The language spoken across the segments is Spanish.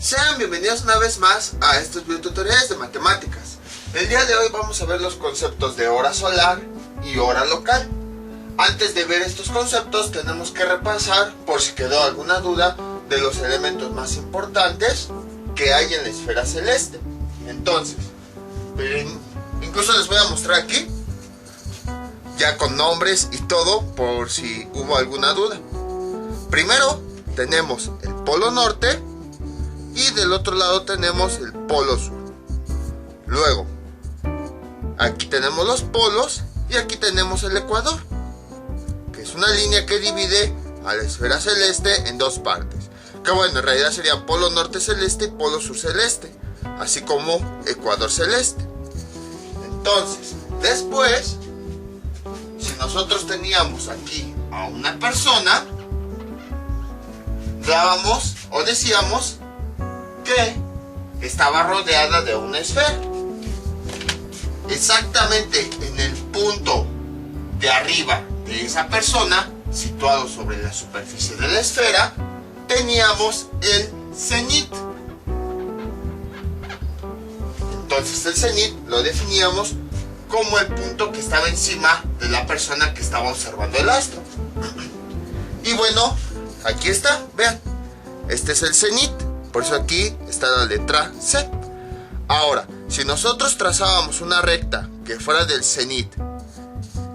Sean bienvenidos una vez más a estos videotutoriales de matemáticas. El día de hoy vamos a ver los conceptos de hora solar y hora local. Antes de ver estos conceptos tenemos que repasar, por si quedó alguna duda, de los elementos más importantes que hay en la esfera celeste. Entonces, incluso les voy a mostrar aquí, ya con nombres y todo, por si hubo alguna duda. Primero tenemos el polo norte y del otro lado tenemos el polo sur. Luego, aquí tenemos los polos y aquí tenemos el ecuador, que es una línea que divide a la esfera celeste en dos partes. Que bueno, en realidad sería polo norte celeste y polo sur celeste, así como ecuador celeste. Entonces, después, si nosotros teníamos aquí a una persona, dábamos o decíamos que estaba rodeada de una esfera. Exactamente en el punto de arriba de esa persona, situado sobre la superficie de la esfera, teníamos el cenit. Entonces el cenit lo definíamos como el punto que estaba encima de la persona que estaba observando el astro. Y bueno, aquí está, vean, este es el cenit, por eso aquí está la letra C. Ahora, si nosotros trazábamos una recta que fuera del cenit,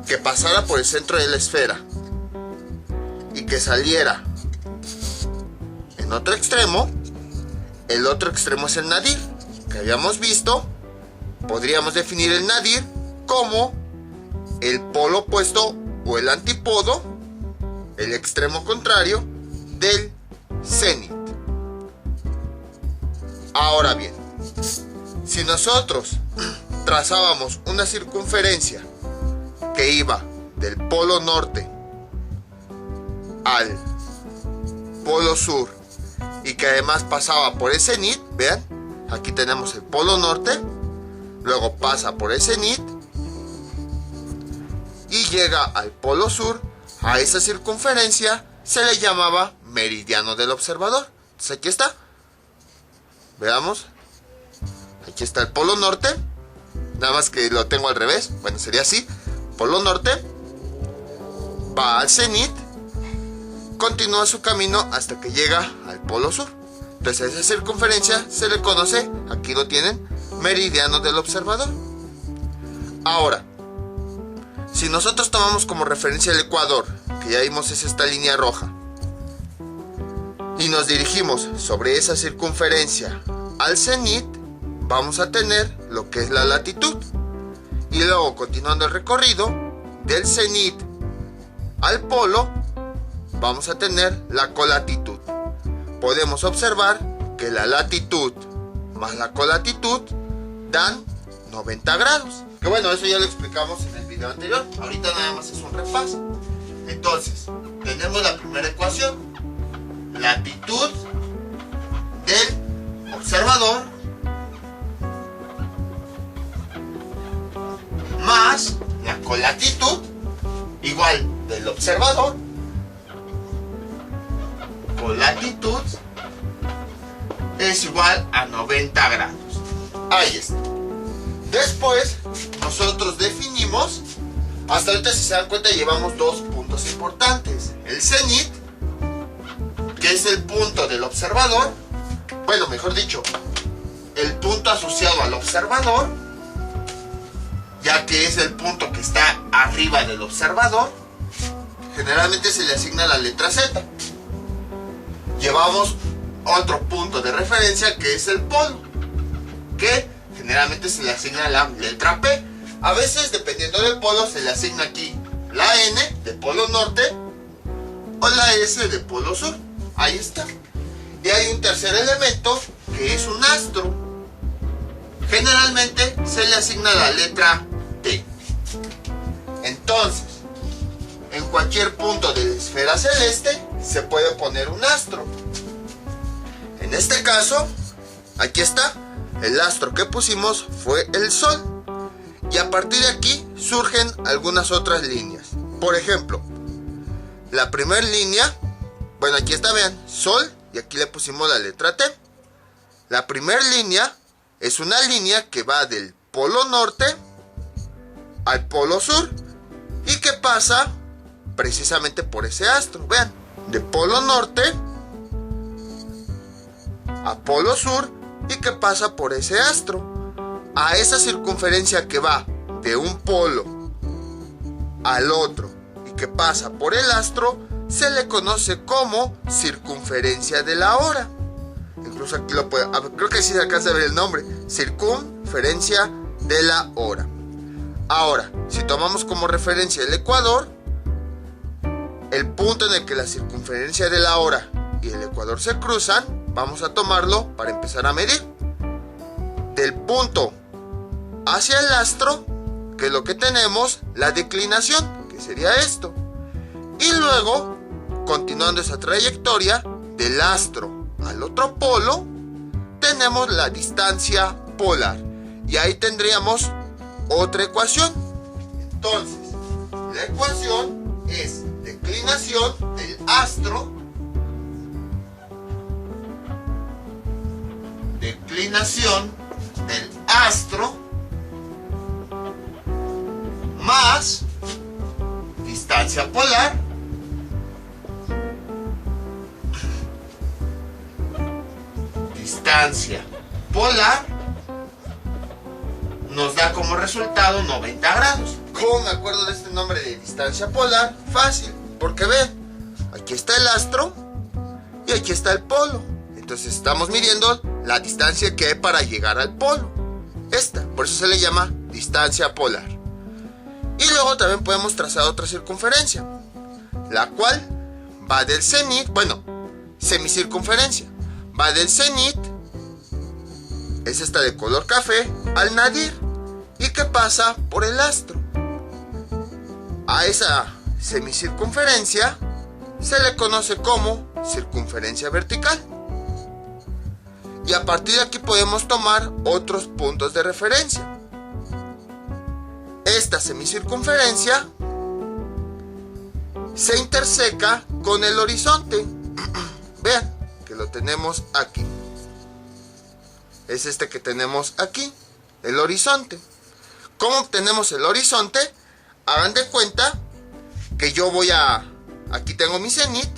que pasara por el centro de la esfera y que saliera en otro extremo, el otro extremo es el nadir, que habíamos visto. Podríamos definir el nadir como el polo opuesto o el antípodo, el extremo contrario del cenit. Ahora bien, si nosotros trazábamos una circunferencia que iba del polo norte al polo sur y que además pasaba por el cenit, vean, aquí tenemos el polo norte, luego pasa por el cenit y llega al polo sur, a esa circunferencia se le llamaba meridiano del observador. Entonces aquí está, veamos, aquí está el polo norte, nada más que lo tengo al revés, bueno, sería así, polo norte, va al cenit, continúa su camino hasta que llega al polo sur. Entonces a esa circunferencia se le conoce, aquí lo tienen, meridiano del observador. Ahora, si nosotros tomamos como referencia el ecuador, que ya vimos es esta línea roja, y nos dirigimos sobre esa circunferencia al cenit, vamos a tener lo que es la latitud. Y luego, continuando el recorrido del cenit al polo, vamos a tener la colatitud. Podemos observar que la latitud más la colatitud dan 90 grados. Que bueno, eso ya lo explicamos en el video anterior. Ahorita nada más es un repaso. Entonces, tenemos la primera ecuación. Latitud del observador más la colatitud igual del observador. Colatitud es igual a 90 grados. Ahí está. Después nosotros definimos, hasta ahorita si se dan cuenta llevamos dos puntos importantes. El cenit, que es el punto del observador, bueno, mejor dicho, el punto asociado al observador, ya que es el punto que está arriba del observador. Generalmente se le asigna la letra Z. Llevamos otro punto de referencia que es el polo, que generalmente se le asigna la letra P. A veces, dependiendo del polo, se le asigna aquí la N de polo norte o la S de polo sur. Ahí está. Y hay un tercer elemento que es un astro. Generalmente se le asigna la letra T. Entonces, en cualquier punto de la esfera celeste se puede poner un astro. En este caso, aquí está, el astro que pusimos fue el Sol. Y a partir de aquí surgen algunas otras líneas. Por ejemplo, la primera línea, bueno, aquí está, vean, Sol, y aquí le pusimos la letra T. La primera línea es una línea que va del polo norte al polo sur y que pasa precisamente por ese astro. Vean, de polo norte a polo sur y que pasa por ese astro. A esa circunferencia que va de un polo al otro y que pasa por el astro se le conoce como circunferencia de la hora. Incluso aquí lo puedo, creo que sí se alcanza a ver el nombre, circunferencia de la hora. Ahora, si tomamos como referencia el ecuador, el punto en el que la circunferencia de la hora y el ecuador se cruzan, vamos a tomarlo para empezar a medir. Del punto hacia el astro, que es lo que tenemos, la declinación, que sería esto. Y luego, continuando esa trayectoria, del astro al otro polo, tenemos la distancia polar. Y ahí tendríamos otra ecuación. Entonces, la ecuación es declinación del astro, más distancia polar nos da como resultado 90 grados. ¿Cómo me acuerdo de este nombre de distancia polar? Fácil, porque ven, aquí está el astro y aquí está el polo. Entonces estamos midiendo la distancia que hay para llegar al polo. Por eso se le llama distancia polar. Y luego también podemos trazar otra circunferencia, la cual va del cenit, semicircunferencia, va del cenit, es esta de color café, al nadir, y que pasa por el astro. A esa semicircunferencia se le conoce como circunferencia vertical. Y a partir de aquí podemos tomar otros puntos de referencia. Esta semicircunferencia se interseca con el horizonte. Vean que lo tenemos aquí. Es este que tenemos aquí, el horizonte. ¿Cómo obtenemos el horizonte? Hagan de cuenta que yo aquí tengo mi cenit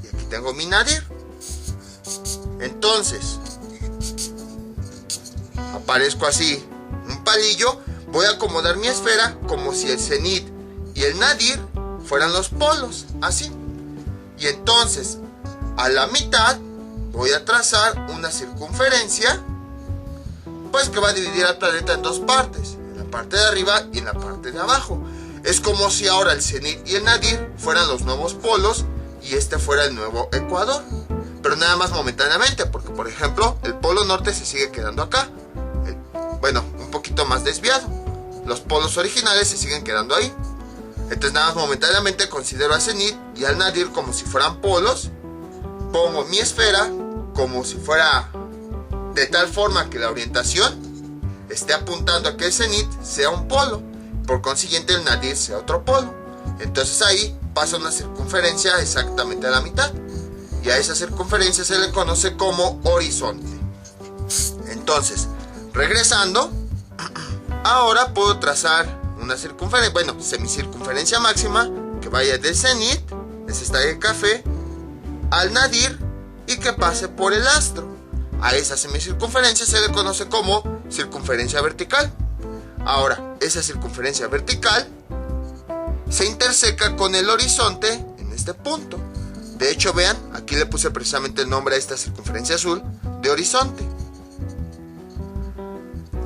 y aquí tengo mi nadir. Entonces, aparezco así, un palillo, voy a acomodar mi esfera como si el cenit y el nadir fueran los polos, así. Y entonces, a la mitad, voy a trazar una circunferencia, pues que va a dividir al planeta en dos partes, en la parte de arriba y en la parte de abajo. Es como si ahora el cenit y el nadir fueran los nuevos polos y este fuera el nuevo ecuador. Pero nada más momentáneamente, porque por ejemplo, el polo norte se sigue quedando acá. Un poquito más desviado. Los polos originales se siguen quedando ahí. Entonces nada más momentáneamente considero al cenit y al nadir como si fueran polos. Pongo mi esfera como si fuera de tal forma que la orientación esté apuntando a que el cenit sea un polo, por consiguiente el nadir sea otro polo. Entonces ahí pasa una circunferencia exactamente a la mitad y a esa circunferencia se le conoce como horizonte. Entonces, regresando, ahora puedo trazar una circunferencia, semicircunferencia máxima que vaya del cenit, es esta de café, al nadir y que pase por el astro. A esa semicircunferencia se le conoce como circunferencia vertical. Ahora, esa circunferencia vertical se interseca con el horizonte en este punto. De hecho, vean, aquí le puse precisamente el nombre a esta circunferencia azul de horizonte.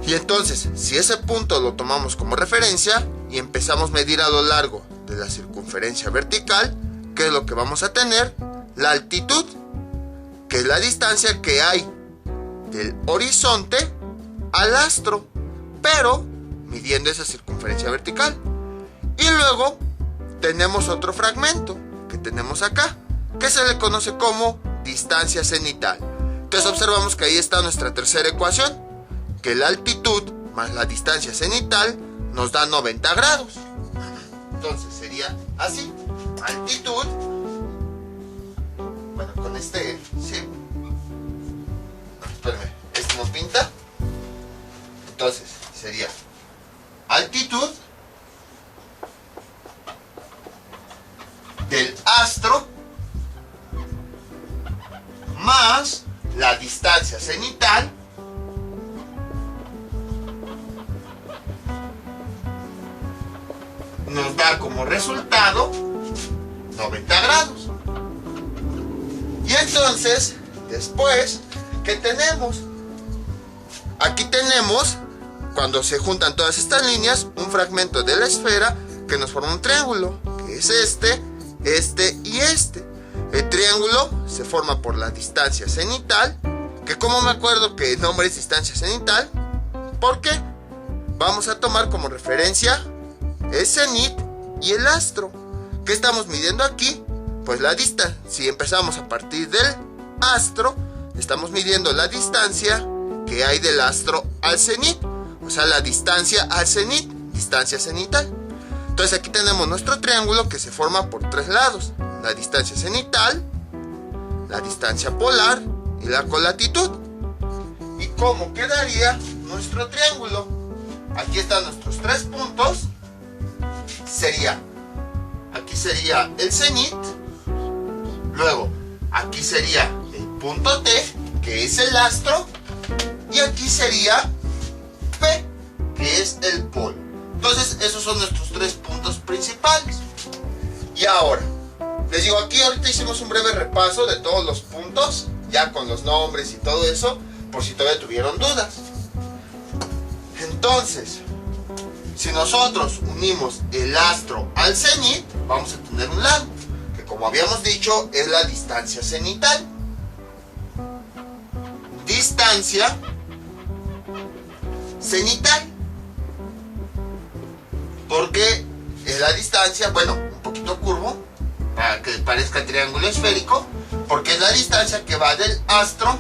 Y entonces, si ese punto lo tomamos como referencia y empezamos a medir a lo largo de la circunferencia vertical, ¿qué es lo que vamos a tener? La altitud, que es la distancia que hay del horizonte al astro, pero midiendo esa circunferencia vertical. Y luego tenemos otro fragmento que tenemos acá, que se le conoce como distancia cenital. Entonces observamos que ahí está nuestra tercera ecuación, que la altitud más la distancia cenital nos da 90 grados. Entonces sería así: altitud, con sí. Espérenme, no pinta. Entonces sería altitud del astro más la distancia cenital nos da como resultado 90 grados. Y entonces, después, ¿qué tenemos? Aquí tenemos, cuando se juntan todas estas líneas, un fragmento de la esfera que nos forma un triángulo, que es este y este. El triángulo se forma por la distancia cenital, que como me acuerdo que el nombre es distancia cenital, porque vamos a tomar como referencia el cenit y el astro. ¿Qué estamos midiendo aquí? Pues la distancia. Si empezamos a partir del astro, estamos midiendo la distancia que hay del astro al cenit, o sea, la distancia al cenit, distancia cenital. Entonces aquí tenemos nuestro triángulo que se forma por tres lados: la distancia cenital, la distancia polar y la colatitud. ¿Y cómo quedaría nuestro triángulo? Aquí están nuestros tres puntos. Aquí sería el cenit, luego aquí sería el punto T, que es el astro, y aquí sería P, que es el polo. Entonces esos son nuestros tres puntos principales. Y ahora, les digo, aquí ahorita hicimos un breve repaso de todos los puntos, ya con los nombres y todo eso, por si todavía tuvieron dudas. Entonces, si nosotros unimos el astro al cenit, vamos a tener un lado, que como habíamos dicho es la distancia cenital. Distancia cenital. Porque es la distancia, bueno, un poquito curvo, para que parezca triángulo esférico, porque es la distancia que va del astro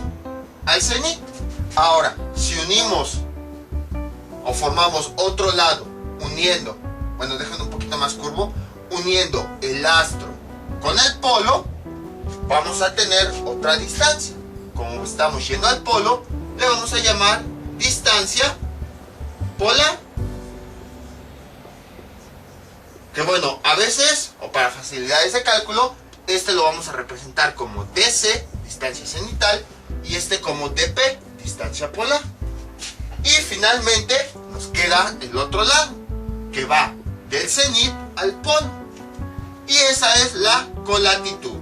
al cenit. Ahora, si unimos o formamos otro lado uniendo, bueno, dejando un poquito más curvo, uniendo el astro con el polo, vamos a tener otra distancia. Como estamos yendo al polo, le vamos a llamar distancia polar. Que bueno, a veces, o para facilidades de cálculo, este lo vamos a representar como DC, distancia cenital, y este como DP, distancia polar. Y finalmente nos queda el otro lado, que va del cenit al polo, y esa es la colatitud,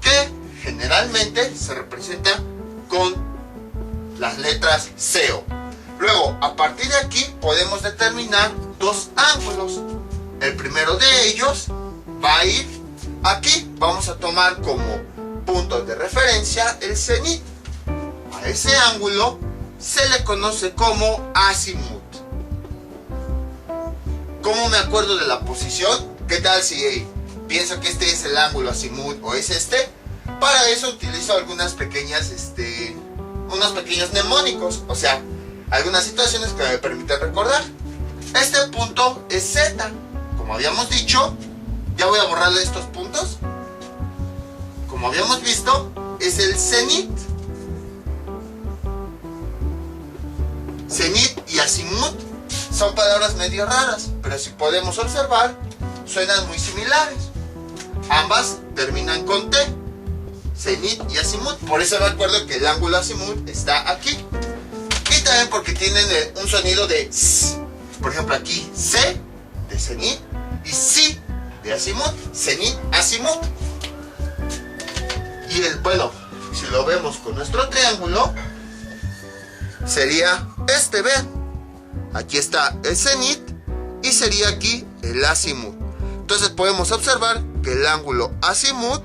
que generalmente se representa con las letras CO. Luego, a partir de aquí podemos determinar dos ángulos. El primero de ellos va a ir aquí. Vamos a tomar como punto de referencia el cenit. A ese ángulo se le conoce como azimut. ¿Cómo me acuerdo de la posición? ¿Qué tal si pienso que este es el ángulo azimut o es este? Para eso utilizo algunas pequeñas, unos pequeños mnemónicos, o sea, algunas situaciones que me permiten recordar. Este punto es Z, como habíamos dicho. Ya voy a borrarle estos puntos. Como habíamos visto, es el cenit. Cenit y azimut son palabras medio raras, pero si podemos observar, suenan muy similares. Ambas terminan con T, cenit y azimut. Por eso me acuerdo que el ángulo azimut está aquí. Y también porque tienen un sonido de S. Por ejemplo, aquí C de cenit y Si de azimut. Cenit, azimut. Y bueno, si lo vemos con nuestro triángulo, sería este, vean. Aquí está el cenit y sería aquí el azimut. Entonces podemos observar que el ángulo azimut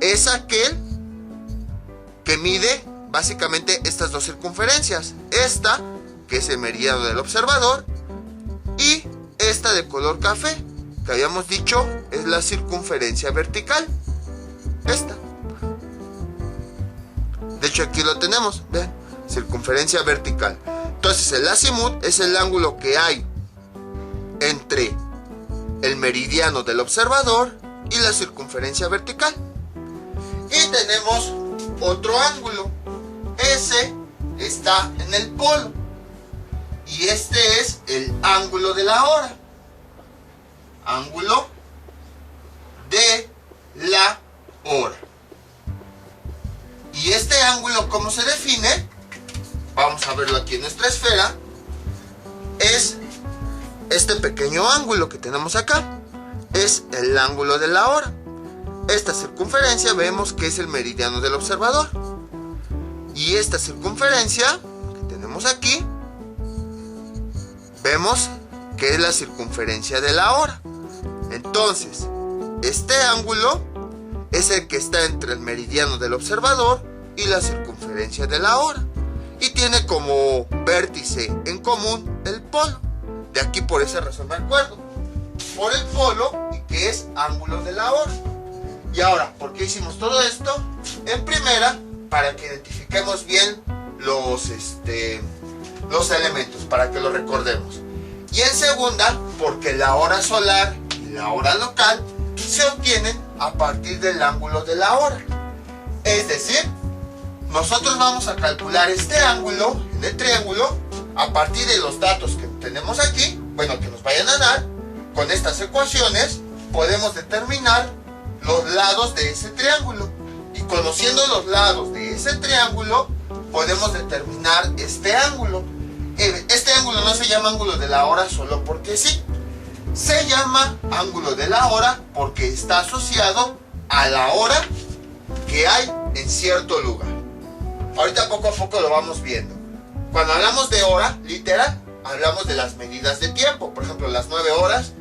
es aquel que mide básicamente estas dos circunferencias. Esta, que es el meridiano del observador, y esta de color café, que habíamos dicho es la circunferencia vertical. Esta. De hecho aquí lo tenemos, vean, circunferencia vertical. Entonces el azimut es el ángulo que hay entre el meridiano del observador y la circunferencia vertical. Y tenemos otro ángulo. Ese está en el polo. Y este es el ángulo de la hora. Ángulo de la hora. Y este ángulo, ¿cómo se define? Vamos a verlo aquí en nuestra esfera. Es este pequeño ángulo que tenemos acá. Es el ángulo de la hora. Esta circunferencia vemos que es el meridiano del observador. Y esta circunferencia que tenemos aquí, vemos que es la circunferencia de la hora. Entonces, este ángulo es el que está entre el meridiano del observador y la circunferencia de la hora. Y tiene como vértice en común el polo. De aquí por esa razón me acuerdo. Por el polo y que es ángulo de la hora. Y ahora, ¿por qué hicimos todo esto? En primera, para que identifiquemos bien los elementos, para que lo recordemos. Y en segunda, porque la hora solar y la hora local se obtienen a partir del ángulo de la hora. Es decir, nosotros vamos a calcular este ángulo en el triángulo a partir de los datos que tenemos aquí, bueno, que nos vayan a dar. Con estas ecuaciones podemos determinar los lados de ese triángulo. Y conociendo los lados de ese triángulo, podemos determinar este ángulo. Este ángulo no se llama ángulo de la hora solo porque sí. Se llama ángulo de la hora porque está asociado a la hora que hay en cierto lugar. Ahorita poco a poco lo vamos viendo. Cuando hablamos de hora, literal, hablamos de las medidas de tiempo. Por ejemplo, las 9 horas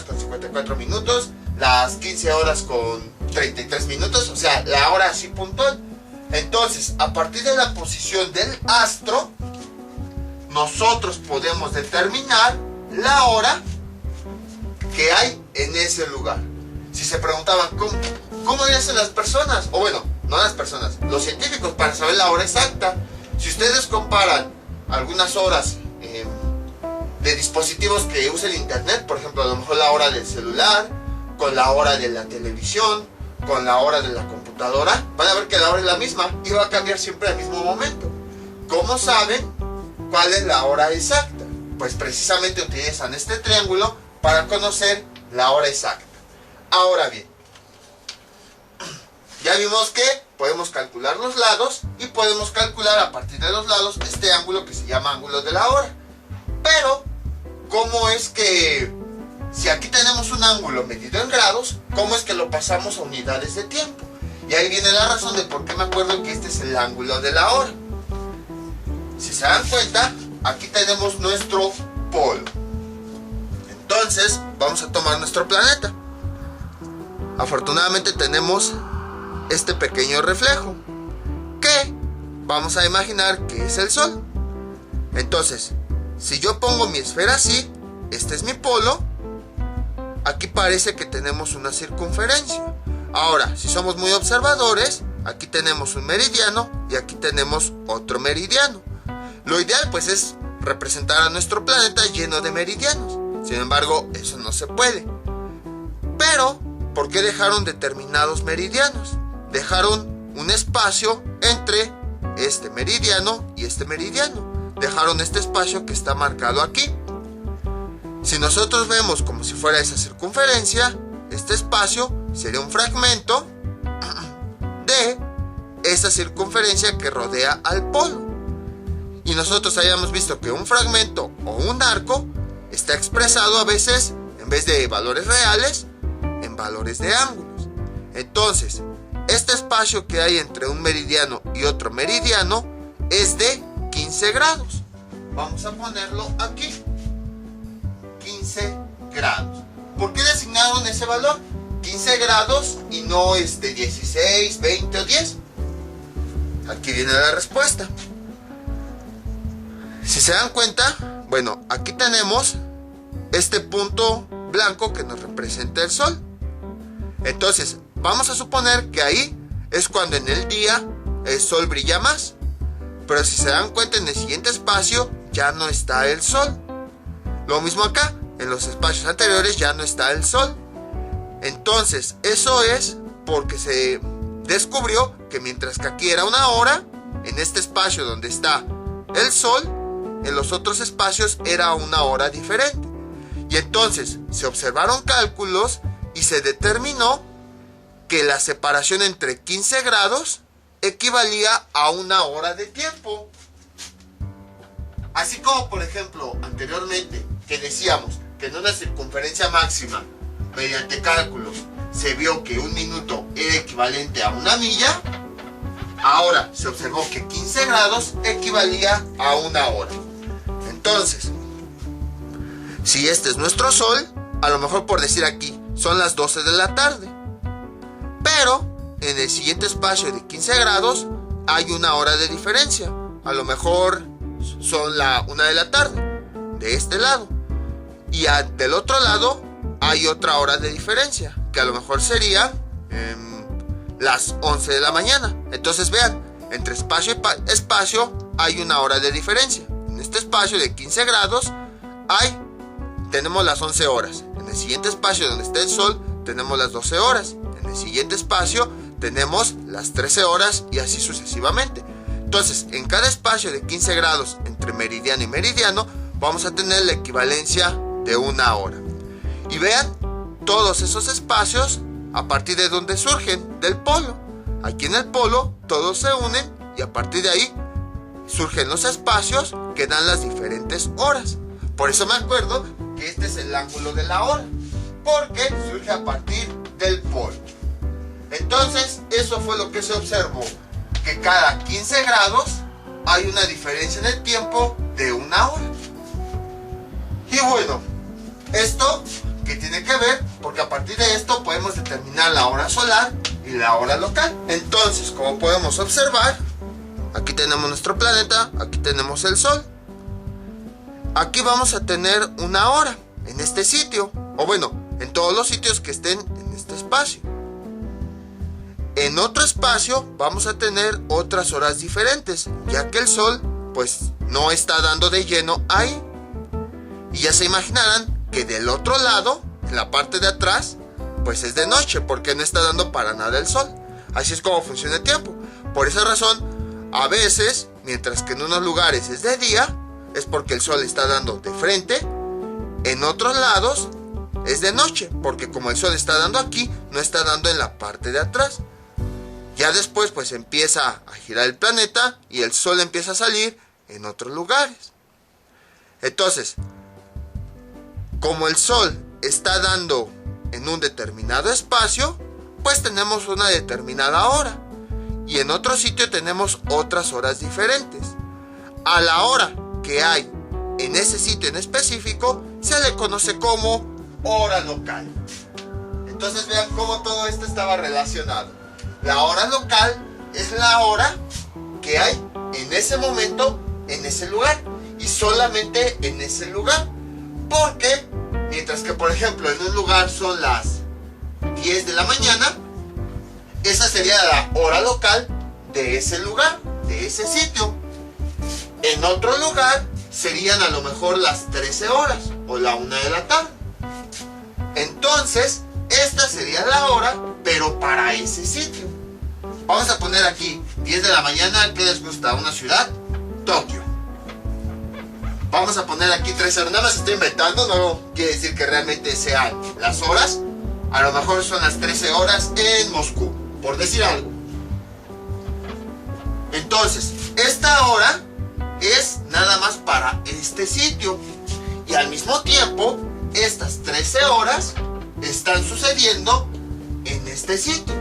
con 54 minutos, las 15 horas con 33 minutos, o sea, la hora así puntual. Entonces, a partir de la posición del astro, nosotros podemos determinar la hora que hay en ese lugar. Si se preguntaban, ¿cómo le hacen las personas? O bueno, no las personas, los científicos para saber la hora exacta. Si ustedes comparan algunas horas de dispositivos que usan internet, por ejemplo, a lo mejor la hora del celular, con la hora de la televisión, con la hora de la computadora, van a ver que la hora es la misma y va a cambiar siempre al mismo momento. ¿Cómo saben cuál es la hora exacta? Pues precisamente utilizan este triángulo para conocer la hora exacta. Ahora bien, ya vimos que podemos calcular los lados y podemos calcular a partir de los lados este ángulo que se llama ángulo de la hora. Pero, ¿cómo es que, si aquí tenemos un ángulo medido en grados, cómo es que lo pasamos a unidades de tiempo? Y ahí viene la razón de por qué me acuerdo que este es el ángulo de la hora. Si se dan cuenta, aquí tenemos nuestro polo. Entonces, vamos a tomar nuestro planeta. Afortunadamente tenemos este pequeño reflejo, que vamos a imaginar que es el Sol. Entonces, si yo pongo mi esfera así, este es mi polo. Aquí parece que tenemos una circunferencia. Ahora, si somos muy observadores, aquí tenemos un meridiano y aquí tenemos otro meridiano. Lo ideal pues es representar a nuestro planeta lleno de meridianos. Sin embargo, eso no se puede. Pero, ¿por qué dejaron determinados meridianos? Dejaron un espacio entre este meridiano y este meridiano. Dejaron este espacio que está marcado aquí. Si nosotros vemos como si fuera esa circunferencia, este espacio sería un fragmento de esa circunferencia que rodea al polo. Y nosotros hayamos visto que un fragmento o un arco está expresado a veces, en vez de valores reales, en valores de ángulos. Entonces, este espacio que hay entre un meridiano y otro meridiano es de 15 grados. Vamos a ponerlo aquí. 15 grados. ¿Por qué designaron ese valor? 15 grados y no 16, 20 o 10. Aquí viene la respuesta. Si se dan cuenta, bueno, aquí tenemos este punto blanco que nos representa el Sol. Entonces, vamos a suponer que ahí es cuando en el día el Sol brilla más. Pero si se dan cuenta, en el siguiente espacio ya no está el Sol. Lo mismo acá, en los espacios anteriores ya no está el Sol. Entonces, eso es porque se descubrió que mientras que aquí era una hora, en este espacio donde está el Sol, en los otros espacios era una hora diferente. Y entonces se observaron cálculos y se determinó que la separación entre 15 grados equivalía a una hora de tiempo. Así como, por ejemplo, anteriormente, que decíamos que en una circunferencia máxima, mediante cálculos, se vio que un minuto era equivalente a una milla, ahora se observó que 15 grados equivalía a una hora. Entonces, si este es nuestro Sol, a lo mejor por decir aquí, son las 12 de la tarde. Pero en el siguiente espacio de 15 grados hay una hora de diferencia. A lo mejor son la 1 de la tarde, de este lado. Y del otro lado hay otra hora de diferencia, que a lo mejor sería las 11 de la mañana. Entonces vean, entre espacio y espacio hay una hora de diferencia. En este espacio de 15 grados tenemos las 11 horas. En el siguiente espacio donde está el Sol tenemos las 12 horas. En el siguiente espacio tenemos las 13 horas y así sucesivamente. Entonces, en cada espacio de 15 grados entre meridiano y meridiano vamos a tener la equivalencia de una hora. Y vean, todos esos espacios a partir de donde surgen, del polo. Aquí en el polo todos se unen y a partir de ahí surgen los espacios que dan las diferentes horas. Por eso me acuerdo que este es el ángulo de la hora, porque surge a partir del polo. Entonces, eso fue lo que se observó, que cada 15 grados hay una diferencia en el tiempo de una hora. Y bueno, esto que tiene que ver, porque a partir de esto podemos determinar la hora solar y la hora local. Entonces, como podemos observar, aquí tenemos nuestro planeta, aquí tenemos el Sol. Aquí vamos a tener una hora en este sitio, o bueno, en todos los sitios que estén en este espacio. En otro espacio vamos a tener otras horas diferentes, ya que el Sol pues no está dando de lleno ahí. Y ya se imaginarán que del otro lado, en la parte de atrás, pues es de noche, porque no está dando para nada el Sol. Así es como funciona el tiempo. Por esa razón, a veces, mientras que en unos lugares es de día, es porque el Sol está dando de frente. En otros lados es de noche, porque como el Sol está dando aquí, no está dando en la parte de atrás. Ya después pues empieza a girar el planeta y el Sol empieza a salir en otros lugares. Entonces, como el Sol está dando en un determinado espacio, pues tenemos una determinada hora. Y en otro sitio tenemos otras horas diferentes. A la hora que hay en ese sitio en específico se le conoce como hora local. Entonces vean cómo todo esto estaba relacionado. La hora local es la hora que hay en ese momento, en ese lugar, y solamente en ese lugar. Porque mientras que, por ejemplo, en un lugar son las 10 de la mañana, esa sería la hora local de ese lugar, de ese sitio. En otro lugar serían a lo mejor las 13 horas o la 1 de la tarde. Entonces, esta sería la hora, pero para ese sitio. Vamos a poner aquí 10 de la mañana. ¿Qué les gusta? ¿Una ciudad? Tokio. Vamos a poner aquí 13 horas. Nada más estoy inventando, no quiere decir que realmente sean las horas. A lo mejor son las 13 horas en Moscú, por decir algo. Entonces, esta hora es nada más para este sitio. Y al mismo tiempo, estas 13 horas están sucediendo en este sitio.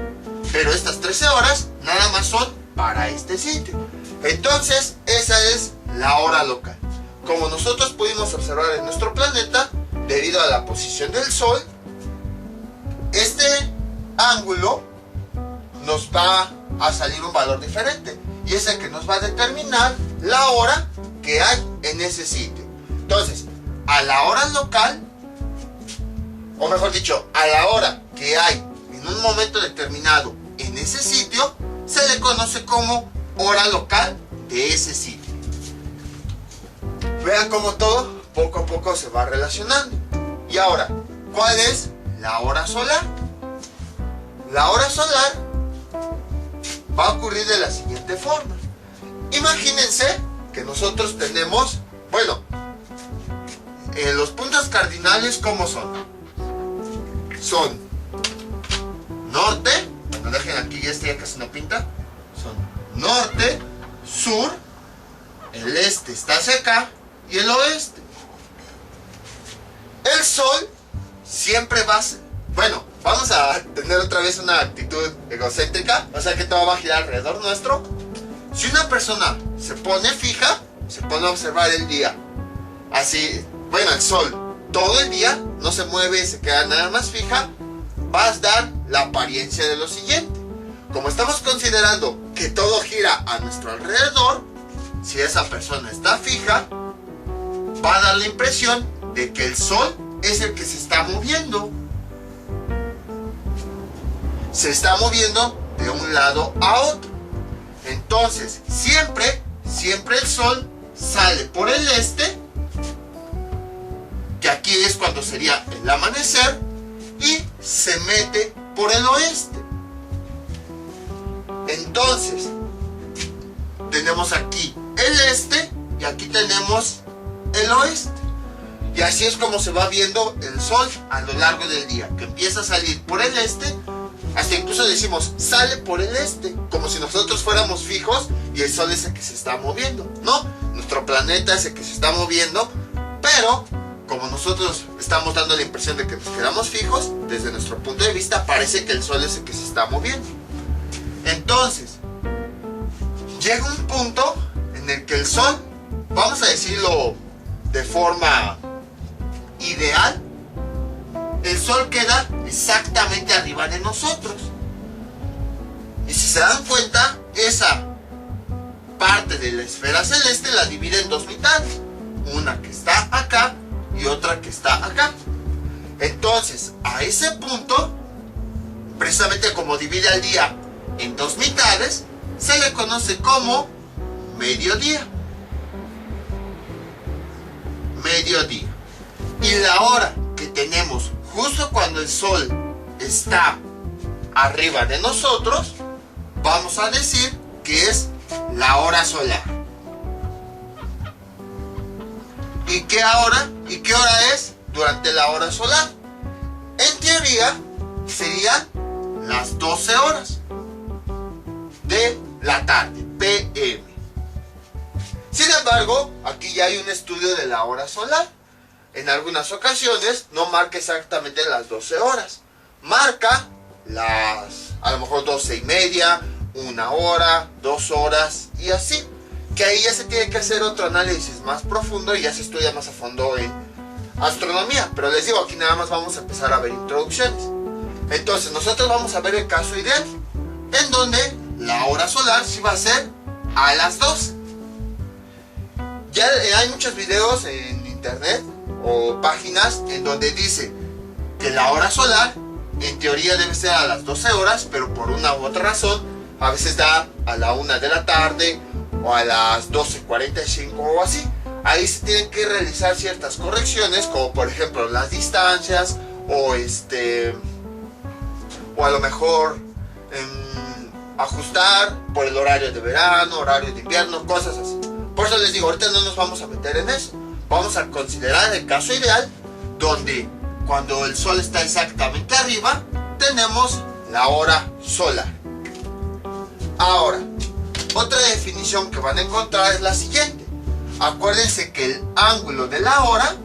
Pero estas 13 horas nada más son para este sitio. Entonces, esa es la hora local. Como nosotros pudimos observar en nuestro planeta, debido a la posición del Sol, este ángulo nos va a salir un valor diferente. Y es el que nos va a determinar la hora que hay en ese sitio. Entonces, a la hora local, o mejor dicho, a la hora que hay en un momento determinado en ese sitio, se le conoce como hora local de ese sitio. Vean cómo todo poco a poco se va relacionando. Y ahora, ¿cuál es la hora solar? La hora solar va a ocurrir de la siguiente forma. Imagínense que nosotros tenemos, bueno, los puntos cardinales, ¿cómo son? Son norte, bueno, dejen aquí, ya casi no pinta. Son norte, sur, el este está hacia acá y el oeste. El sol siempre va a ser, bueno, vamos a tener otra vez una actitud egocéntrica, o sea que todo va a girar alrededor nuestro. Si una persona se pone fija, se pone a observar el día, así, bueno, el sol todo el día, no se mueve, se queda nada más fija, va a dar la apariencia de lo siguiente. Como estamos considerando que todo gira a nuestro alrededor, si esa persona está fija, va a dar la impresión de que el sol es el que se está moviendo. Se está moviendo de un lado a otro. Entonces, siempre el sol sale por el este, que aquí es cuando sería el amanecer, y se mete por el oeste. Entonces, tenemos aquí el este y aquí tenemos el oeste. Y así es como se va viendo el sol a lo largo del día, que empieza a salir por el este, hasta incluso decimos, sale por el este, como si nosotros fuéramos fijos y el sol es el que se está moviendo. No, nuestro planeta es el que se está moviendo, pero como nosotros estamos dando la impresión de que nos quedamos fijos, desde nuestro punto de vista parece que el sol es el que se está moviendo. Entonces, llega un punto en el que el sol, vamos a decirlo de forma ideal, el sol queda exactamente arriba de nosotros. Y si se dan cuenta, esa parte de la esfera celeste la divide en dos mitades, una que está acá y otra que está acá. Entonces, a ese punto, precisamente como divide al día en dos mitades, se le conoce como mediodía. Mediodía. Y la hora que tenemos justo cuando el sol está arriba de nosotros, vamos a decir que es la hora solar. ¿Y qué hora es durante la hora solar? En teoría serían las 12 horas de la tarde, PM. Sin embargo, aquí ya hay un estudio de la hora solar. En algunas ocasiones no marca exactamente las 12 horas. Marca a lo mejor 12:30, 1 hora, 2 horas y así. Que ahí ya se tiene que hacer otro análisis más profundo y ya se estudia más a fondo en astronomía. Pero les digo, aquí nada más vamos a empezar a ver introducciones. Entonces nosotros vamos a ver el caso ideal, en donde la hora solar sí va a ser a las 12. Ya hay muchos videos en internet o páginas en donde dice que la hora solar en teoría debe ser a las 12 horas, pero por una u otra razón a veces da a la 1 de la tarde o a las 12:45 o así. Ahí se tienen que realizar ciertas correcciones, como por ejemplo las distancias o a lo mejor ajustar por el horario de verano, horario de invierno, cosas así. Por eso les digo, ahorita no nos vamos a meter en eso. Vamos a considerar el caso ideal donde cuando el sol está exactamente arriba tenemos la hora solar. Ahora, otra definición que van a encontrar es la siguiente. Acuérdense que el ángulo de la hora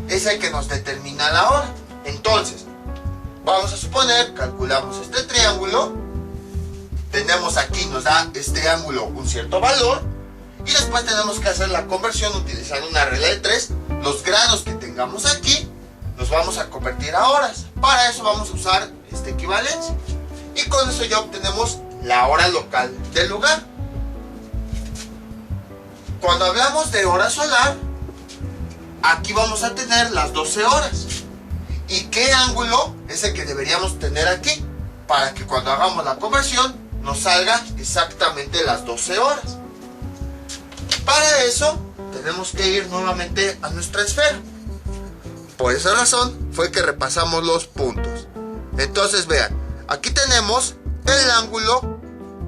es el que nos determina la hora. Entonces, vamos a suponer, calculamos este triángulo, tenemos aquí, nos da este ángulo un cierto valor, y después tenemos que hacer la conversión utilizando una regla de 3. Los grados que tengamos aquí los vamos a convertir a horas. Para eso vamos a usar esta equivalencia. Y con eso ya obtenemos la hora local del lugar. Cuando hablamos de hora solar, aquí vamos a tener las 12 horas. ¿Y qué ángulo es el que deberíamos tener aquí? Para que cuando hagamos la conversión nos salga exactamente las 12 horas. Para eso tenemos que ir nuevamente a nuestra esfera. Por esa razón fue que repasamos los puntos. Entonces vean, aquí tenemos el ángulo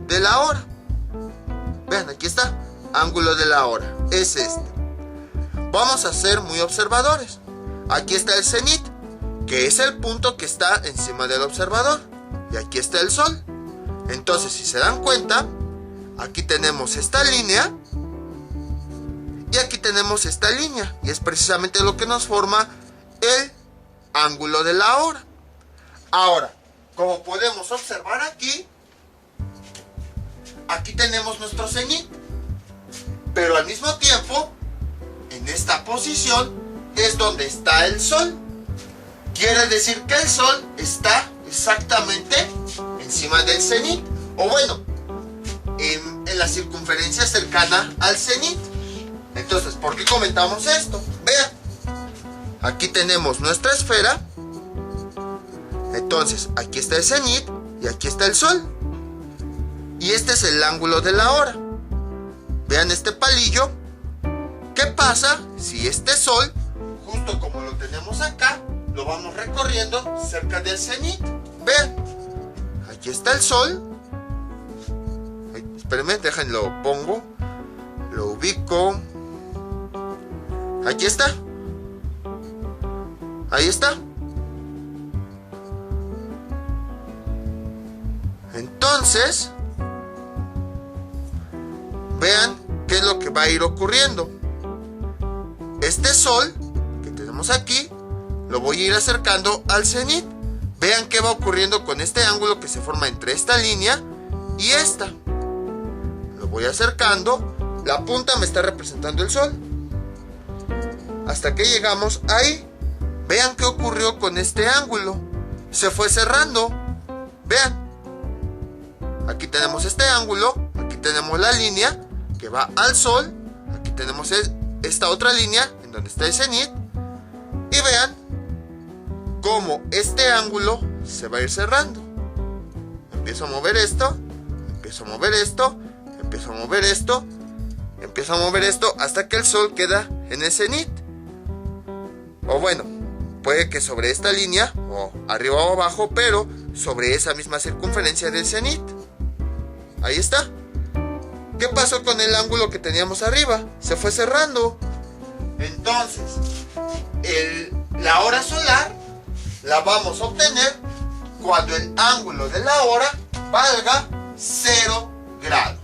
de la hora. Vean, aquí está, ángulo de la hora, es este. Vamos a ser muy observadores. Aquí está el cenit, que es el punto que está encima del observador. Y aquí está el sol. Entonces, si se dan cuenta, aquí tenemos esta línea y aquí tenemos esta línea. Y es precisamente lo que nos forma el ángulo de la hora. Ahora, como podemos observar aquí tenemos nuestro cenit. Pero al mismo tiempo, en esta posición es donde está el sol. Quiere decir que el sol está exactamente encima del cenit. O bueno, en la circunferencia cercana al cenit. Entonces, ¿por qué comentamos esto? Vean, aquí tenemos nuestra esfera. Entonces, aquí está el cenit y aquí está el sol. Y este es el ángulo de la hora. Vean este palillo. ¿Qué pasa si este sol, justo como lo tenemos acá, lo vamos recorriendo cerca del cenit? Vean, aquí está el sol. Espérenme, déjenlo pongo. Lo ubico. Aquí está. Ahí está. Entonces, vean qué es lo que va a ir ocurriendo. Este sol que tenemos aquí, lo voy a ir acercando al cenit. Vean qué va ocurriendo con este ángulo que se forma entre esta línea y esta. Lo voy acercando. La punta me está representando el sol. Hasta que llegamos ahí. Vean qué ocurrió con este ángulo. Se fue cerrando. Vean. Aquí tenemos este ángulo. Aquí tenemos la línea que va al sol. Aquí tenemos esta otra línea en donde está el cenit. Y vean cómo este ángulo se va a ir cerrando. Empiezo a mover esto. Empiezo a mover esto. Empiezo a mover esto. Empiezo a mover esto hasta que el sol queda en el cenit. O bueno, puede que sobre esta línea, o arriba o abajo, pero sobre esa misma circunferencia del cenit. Ahí está. ¿Qué pasó con el ángulo que teníamos arriba? Se fue cerrando. Entonces, la hora solar la vamos a obtener cuando el ángulo de la hora valga 0 grados.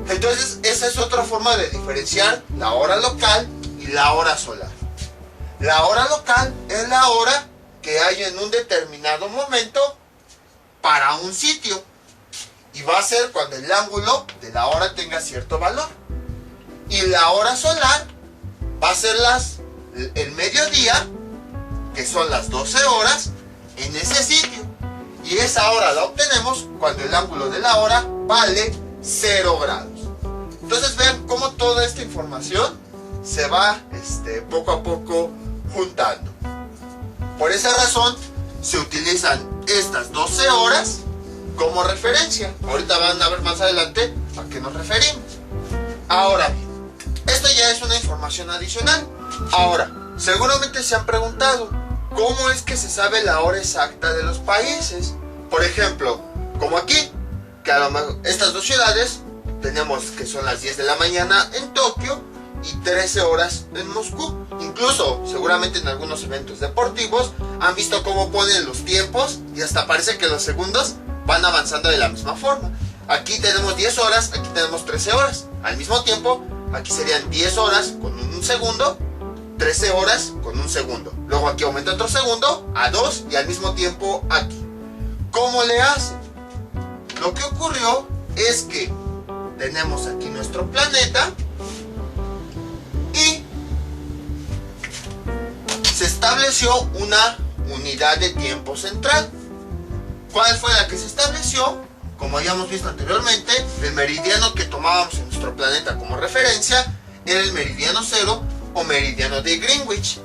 Entonces, esa es otra forma de diferenciar la hora local y la hora solar. La hora local es la hora que hay en un determinado momento para un sitio. Y va a ser cuando el ángulo de la hora tenga cierto valor. Y la hora solar va a ser el mediodía, que son las 12 horas, en ese sitio. Y esa hora la obtenemos cuando el ángulo de la hora vale 0 grados. Entonces vean cómo toda esta información se va poco a poco juntando. Por esa razón se utilizan estas 12 horas como referencia. Ahorita van a ver más adelante a qué nos referimos. Ahora bien, esto ya es una información adicional. Ahora, seguramente se han preguntado, ¿cómo es que se sabe la hora exacta de los países? Por ejemplo, como aquí, que a lo mejor estas dos ciudades tenemos que son las 10 de la mañana en Tokio y 13 horas en Moscú. Incluso, seguramente en algunos eventos deportivos han visto cómo ponen los tiempos y hasta parece que los segundos van avanzando de la misma forma. Aquí tenemos 10 horas, aquí tenemos 13 horas. Al mismo tiempo, aquí serían 10 horas con un segundo, 13 horas con un segundo. Luego aquí aumenta otro segundo a 2 y al mismo tiempo aquí. ¿Cómo le hacen? Lo que ocurrió es que tenemos aquí nuestro planeta y se estableció una unidad de tiempo central. ¿Cuál fue la que se estableció? Como habíamos visto anteriormente, el meridiano que tomábamos en nuestro planeta como referencia era el meridiano cero o meridiano de Greenwich,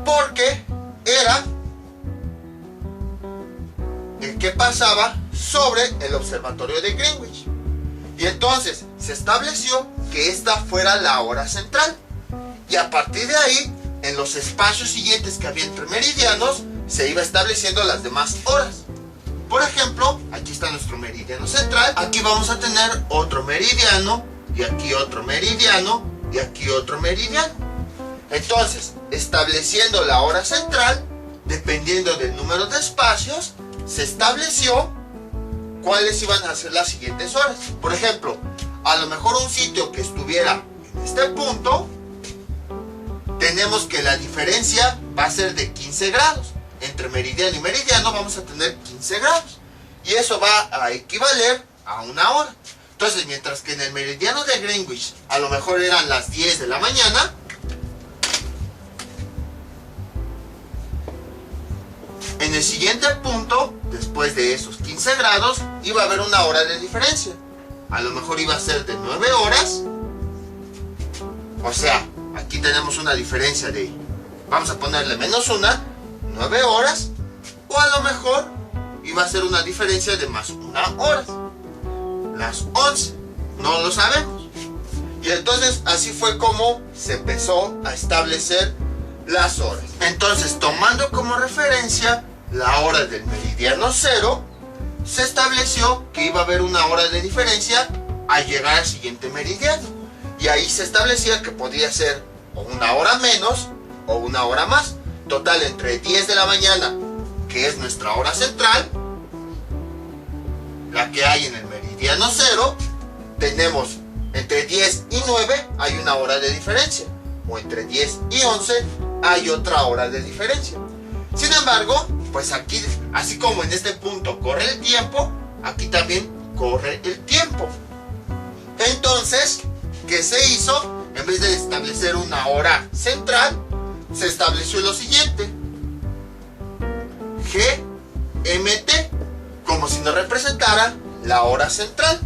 porque era el que pasaba sobre el observatorio de Greenwich. Y entonces se estableció que esta fuera la hora central. Y a partir de ahí, en los espacios siguientes que había entre meridianos, se iba estableciendo las demás horas. Por ejemplo, aquí está nuestro meridiano central. Aquí vamos a tener otro meridiano, y aquí otro meridiano, y aquí otro meridiano. Entonces, estableciendo la hora central, dependiendo del número de espacios, se estableció cuáles iban a ser las siguientes horas. Por ejemplo, a lo mejor un sitio que estuviera en este punto, tenemos que la diferencia va a ser de 15 grados. Entre meridiano y meridiano vamos a tener 15 grados. Y eso va a equivaler a una hora. Entonces, mientras que en el meridiano de Greenwich a lo mejor eran las 10 de la mañana, en el siguiente punto, después de esos 15 grados, iba a haber una hora de diferencia. A lo mejor iba a ser de 9 horas. O sea, aquí tenemos una diferencia de, vamos a ponerle menos una, 9 horas. O a lo mejor iba a ser una diferencia de más una hora, las 11. No lo sabemos. Y entonces así fue como se empezó a establecer las horas. Entonces, tomando como referencia la hora del meridiano cero, se estableció que iba a haber una hora de diferencia al llegar al siguiente meridiano. Y ahí se establecía que podía ser o una hora menos o una hora más. Total, entre 10 de la mañana, que es nuestra hora central, la que hay en el meridiano cero, tenemos entre 10 y 9 hay una hora de diferencia. O entre 10 y 11 hay otra hora de diferencia. Sin embargo, pues aquí, así como en este punto corre el tiempo, aquí también corre el tiempo. Entonces, ¿qué se hizo? En vez de establecer una hora central, se estableció lo siguiente: GMT, como si nos representara la hora central.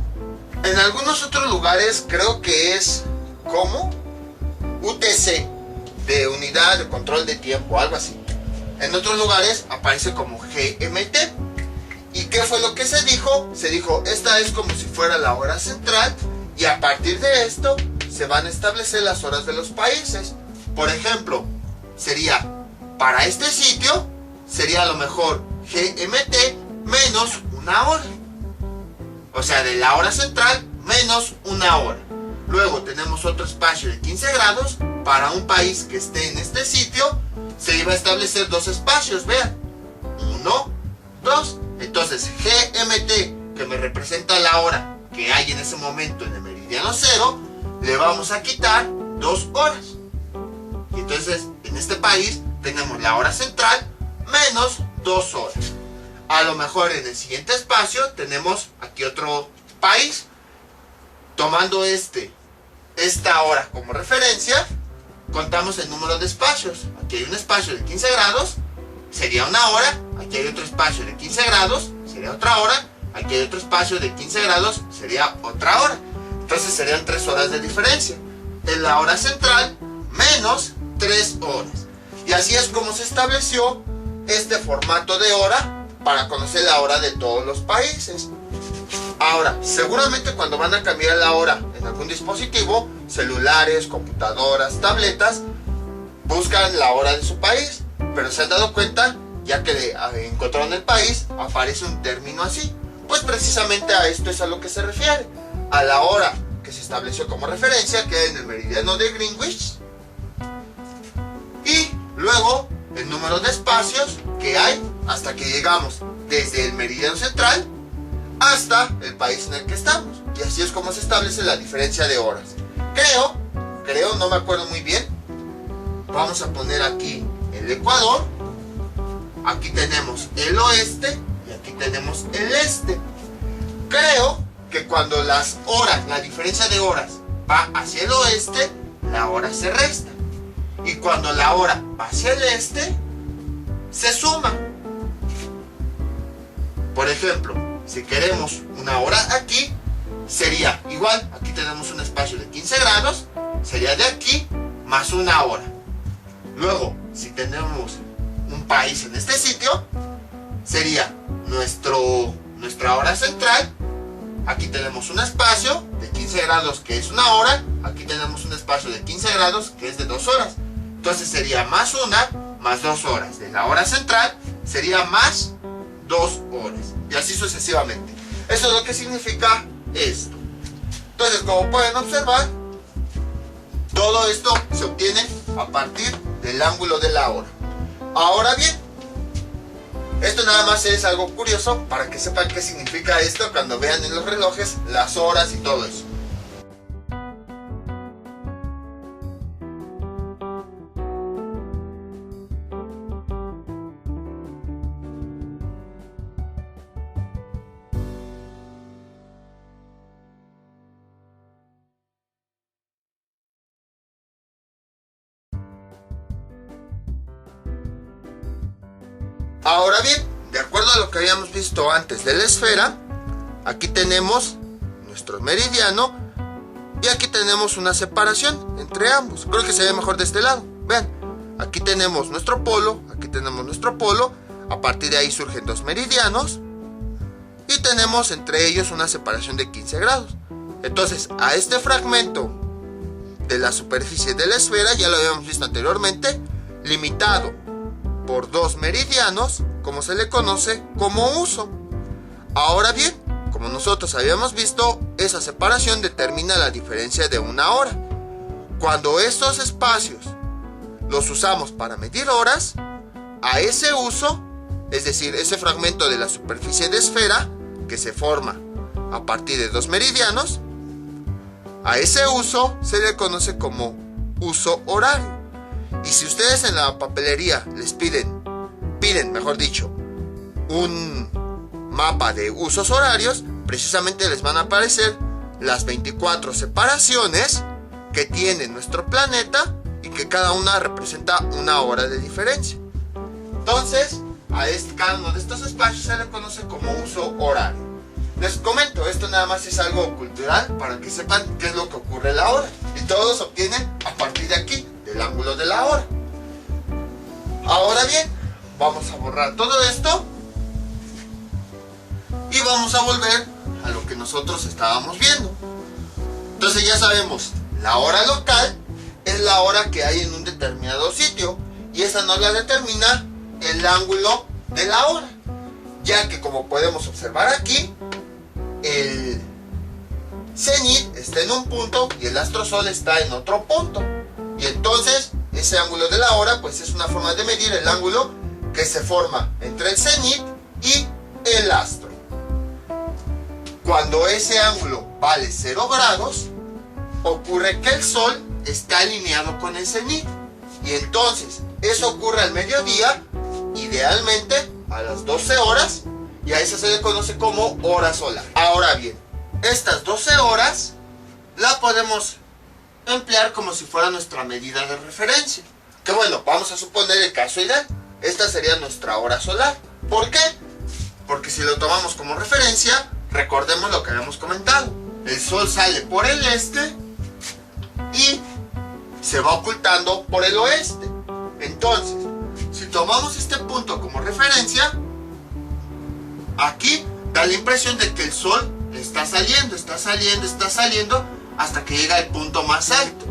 En algunos otros lugares creo que es como UTC, de unidad de control de tiempo, algo así. En otros lugares aparece como GMT. ¿Y qué fue lo que se dijo? Se dijo, esta es como si fuera la hora central, y a partir de esto se van a establecer las horas de los países. Por ejemplo, sería, para este sitio, sería a lo mejor GMT menos una hora. O sea, de la hora central menos una hora. Luego tenemos otro espacio de 15 grados. Para un país que esté en este sitio, se iba a establecer dos espacios, vean. 1, 2. Entonces, GMT, que me representa la hora que hay en ese momento en el meridiano cero, le vamos a quitar 2 horas. Y entonces, en este país, tenemos la hora central menos 2 horas. A lo mejor en el siguiente espacio tenemos aquí otro país. Tomando esta hora como referencia, contamos el número de espacios. Aquí hay un espacio de 15 grados, sería una hora. Aquí hay otro espacio de 15 grados, sería otra hora. Aquí hay otro espacio de 15 grados, sería otra hora. Entonces serían 3 horas de diferencia. En la hora central, menos 3 horas. Y así es como se estableció este formato de hora para conocer la hora de todos los países. Ahora, seguramente cuando van a cambiar la hora en algún dispositivo, celulares, computadoras, tabletas, buscan la hora de su país, pero se han dado cuenta, ya que encontraron el país, aparece un término así. Pues precisamente a esto es a lo que se refiere, a la hora que se estableció como referencia, que es en el meridiano de Greenwich, y luego el número de espacios que hay hasta que llegamos desde el meridiano central hasta el país en el que estamos. Y así es como se establece la diferencia de horas. Creo, no me acuerdo muy bien. Vamos a poner aquí el Ecuador. Aquí tenemos el oeste y aquí tenemos el este. Creo que cuando las horas, la diferencia de horas va hacia el oeste, la hora se resta. Y cuando la hora va hacia el este, se suma. Por ejemplo, si queremos una hora aquí, sería igual. Aquí tenemos un espacio de 15 grados, sería de aquí más una hora. Luego, si tenemos un país en este sitio, sería nuestra hora central. Aquí tenemos un espacio de 15 grados que es una hora. Aquí tenemos un espacio de 15 grados que es de 2 horas. Entonces sería más una más 2 horas. De la hora central sería más 2 horas. Y así sucesivamente. Eso es lo que significa esto. Entonces, como pueden observar, todo esto se obtiene a partir del ángulo de la hora. Ahora bien, esto nada más es algo curioso para que sepan qué significa esto cuando vean en los relojes las horas y todo eso. Ahora bien, de acuerdo a lo que habíamos visto antes de la esfera, aquí tenemos nuestro meridiano y aquí tenemos una separación entre ambos. Creo que se ve mejor de este lado. Vean, aquí tenemos nuestro polo, aquí tenemos nuestro polo. A partir de ahí surgen 2 meridianos y tenemos entre ellos una separación de 15 grados. Entonces, a este fragmento de la superficie de la esfera, ya lo habíamos visto anteriormente, limitado por 2 meridianos, como se le conoce como uso. Ahora bien, como nosotros habíamos visto, esa separación determina la diferencia de 1 hora. Cuando estos espacios los usamos para medir horas, a ese uso, es decir, ese fragmento de la superficie de esfera que se forma a partir de 2 meridianos, a ese uso se le conoce como uso horario. Y si ustedes en la papelería les piden, mejor dicho, un mapa de usos horarios, precisamente les van a aparecer las 24 separaciones que tiene nuestro planeta y que cada una representa 1 hora de diferencia. Entonces, cada uno de estos espacios se le conoce como uso horario. Les comento, esto nada más es algo cultural para que sepan qué es lo que ocurre en la hora. Y todos obtienen a partir de aquí, del ángulo de la hora. Ahora bien, vamos a borrar todo esto y vamos a volver a lo que nosotros estábamos viendo. Entonces ya sabemos, la hora local es la hora que hay en un determinado sitio y esa nos la determina el ángulo de la hora, ya que como podemos observar aquí, el cenit está en un punto y el astro sol está en otro punto, y entonces ese ángulo de la hora pues es una forma de medir el ángulo que se forma entre el cenit y el astro. Cuando ese ángulo vale 0 grados, ocurre que el sol está alineado con el cenit, y entonces eso ocurre al mediodía, idealmente a las 12 horas, y a eso se le conoce como hora solar. Ahora bien, estas 12 horas la podemos emplear como si fuera nuestra medida de referencia. Que bueno, vamos a suponer el caso ideal. Esta sería nuestra hora solar. ¿Por qué? Porque si lo tomamos como referencia, recordemos lo que habíamos comentado. El sol sale por el este y se va ocultando por el oeste. Entonces, si tomamos este punto como referencia, aquí da la impresión de que el sol está saliendo hasta que llega al punto más alto.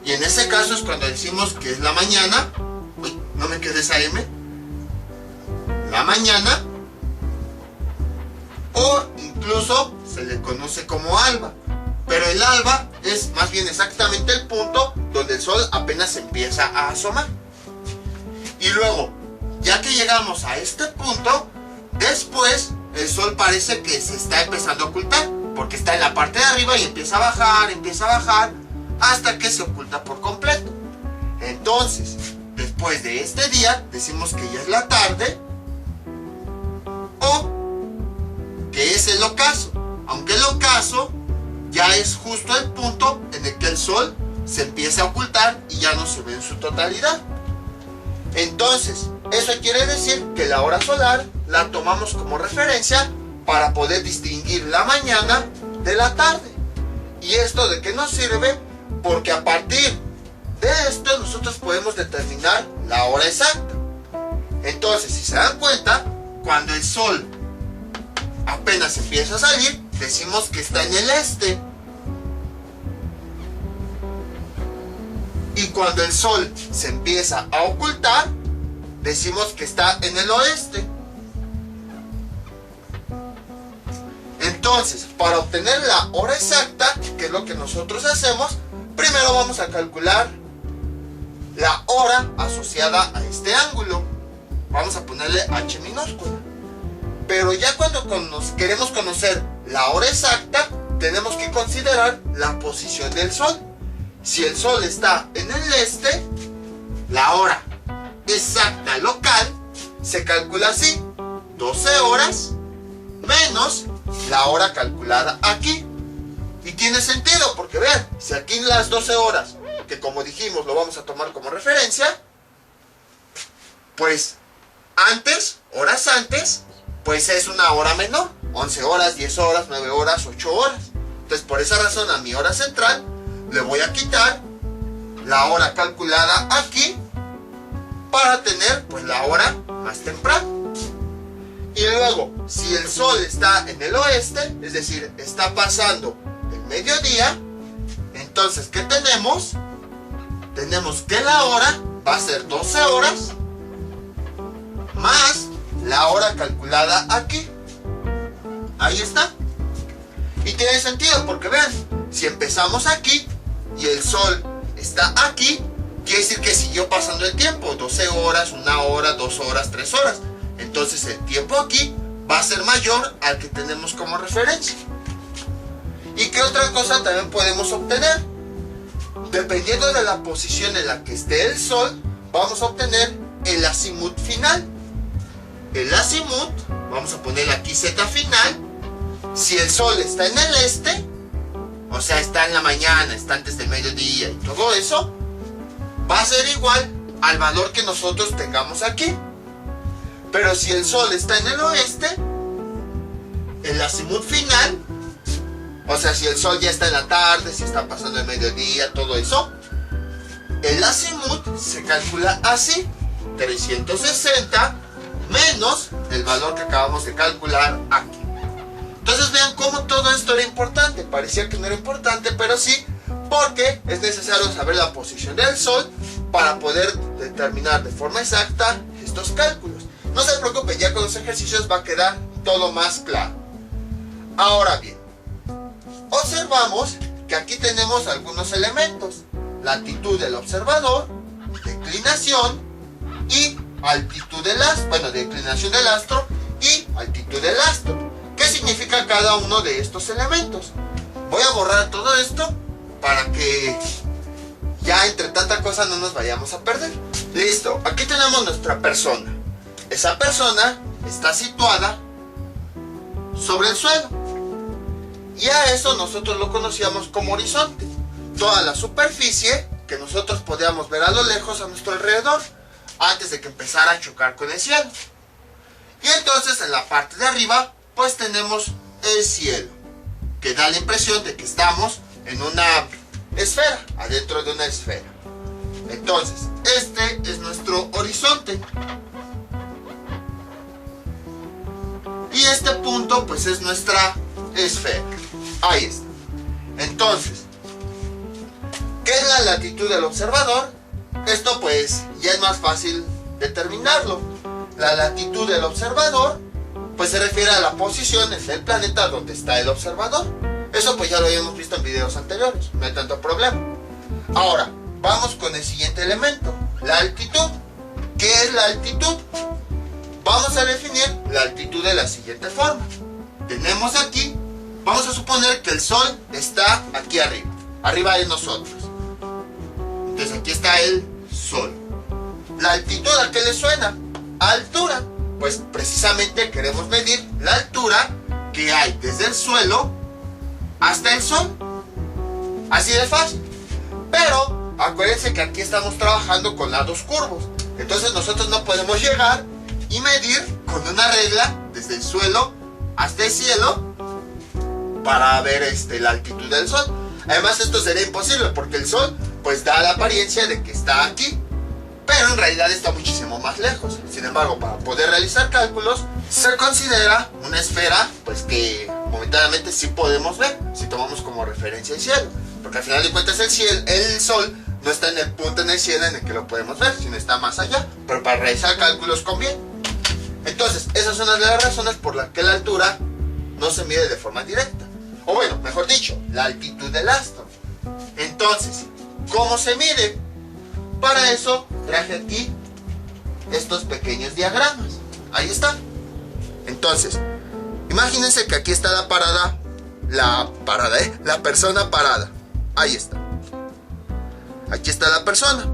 Y en ese caso es cuando decimos que es la mañana. Uy, no me quede esa M. La mañana, o incluso se le conoce como alba. Pero el alba es más bien exactamente el punto donde el sol apenas empieza a asomar. Y luego, ya que llegamos a este punto, después el sol parece que se está empezando a ocultar, porque está en la parte de arriba y empieza a bajar, hasta que se oculta por completo. Entonces, después de este día, decimos que ya es la tarde, o que es el ocaso, aunque el ocaso ya es justo el punto en el que el sol se empieza a ocultar y ya no se ve en su totalidad. Entonces, eso quiere decir que la hora solar la tomamos como referencia para poder distinguir la mañana de la tarde. ¿Y esto de qué nos sirve? Porque a partir de esto nosotros podemos determinar la hora exacta. Entonces, si se dan cuenta, cuando el sol apenas empieza a salir, decimos que está en el este. Y cuando el sol se empieza a ocultar, decimos que está en el oeste. Entonces, para obtener la hora exacta, que es lo que nosotros hacemos, primero vamos a calcular la hora asociada a este ángulo. Vamos a ponerle h minúscula. Pero ya cuando queremos conocer la hora exacta, tenemos que considerar la posición del sol. Si el sol está en el este, la hora exacta local se calcula así: 12 horas menos la hora calculada aquí. Y tiene sentido, porque vean, si aquí en las 12 horas, que como dijimos lo vamos a tomar como referencia, pues horas antes, pues es una hora menor: 11 horas, 10 horas, 9 horas, 8 horas. Entonces por esa razón a mi hora central le voy a quitar la hora calculada aquí para tener pues la hora más temprana. Y luego, si el sol está en el oeste, es decir, está pasando el mediodía, entonces ¿qué tenemos? Tenemos que la hora va a ser 12 horas más la hora calculada aquí. Ahí está. Y tiene sentido porque vean, si empezamos aquí y el sol está aquí, quiere decir que siguió pasando el tiempo: 12 horas, 1 hora, 2 horas, 3 horas. Entonces el tiempo aquí va a ser mayor al que tenemos como referencia. ¿Y qué otra cosa también podemos obtener? Dependiendo de la posición en la que esté el sol, vamos a obtener el azimut final. El azimut, vamos a poner aquí z final. Si el sol está en el este, o sea, está en la mañana, está antes del mediodía y todo eso, va a ser igual al valor que nosotros tengamos aquí. Pero si el sol está en el oeste, el azimut final, o sea, si el sol ya está en la tarde, si está pasando el mediodía, todo eso, el azimut se calcula así: 360 menos el valor que acabamos de calcular aquí. Entonces vean cómo todo esto era importante. Parecía que no era importante, pero sí, porque es necesario saber la posición del sol para poder determinar de forma exacta estos cálculos. No se preocupen, ya con los ejercicios va a quedar todo más claro. Ahora bien, observamos que aquí tenemos algunos elementos: latitud del observador, declinación y altitud del astro, bueno, declinación del astro y altitud del astro. ¿Qué significa cada uno de estos elementos? Voy a borrar todo esto para que ya entre tanta cosa no nos vayamos a perder. Listo, aquí tenemos nuestra persona. Esa persona está situada sobre el suelo. Y a eso nosotros lo conocíamos como horizonte. Toda la superficie que nosotros podíamos ver a lo lejos a nuestro alrededor, antes de que empezara a chocar con el cielo. Y entonces en la parte de arriba pues tenemos el cielo, que da la impresión de que estamos en una esfera, adentro de una esfera. Entonces este es nuestro horizonte. Y este punto pues es nuestra esfera. Ahí está. Entonces, ¿qué es la latitud del observador? Esto pues ya es más fácil determinarlo. La latitud del observador pues se refiere a la posición en el planeta donde está el observador. Eso pues ya lo habíamos visto en videos anteriores, no hay tanto problema. Ahora, vamos con el siguiente elemento, la altitud. ¿Qué es la altitud? Vamos a definir la altitud de la siguiente forma. Tenemos aquí, vamos a suponer que el sol está aquí arriba de nosotros. Entonces aquí está el sol. ¿La altitud a qué le suena? A altura. Pues precisamente queremos medir la altura que hay desde el suelo hasta el sol. Así de fácil. Pero acuérdense que aquí estamos trabajando con lados curvos. Entonces nosotros no podemos llegar y medir con una regla desde el suelo hasta el cielo para ver la altitud del sol. Además esto sería imposible porque el sol pues da la apariencia de que está aquí, pero en realidad está muchísimo más lejos. Sin embargo, para poder realizar cálculos se considera una esfera pues que momentáneamente sí podemos ver si tomamos como referencia el cielo, porque al final de cuentas el sol no está en el punto en el cielo en el que lo podemos ver, sino está más allá, pero para realizar cálculos conviene. Entonces esas son las razones por las que la altura no se mide de forma directa. O bueno, mejor dicho, la altitud del astro. Entonces, ¿cómo se mide? Para eso traje aquí estos pequeños diagramas. Ahí está. Entonces, imagínense que aquí está la persona parada. Ahí está. Aquí está la persona.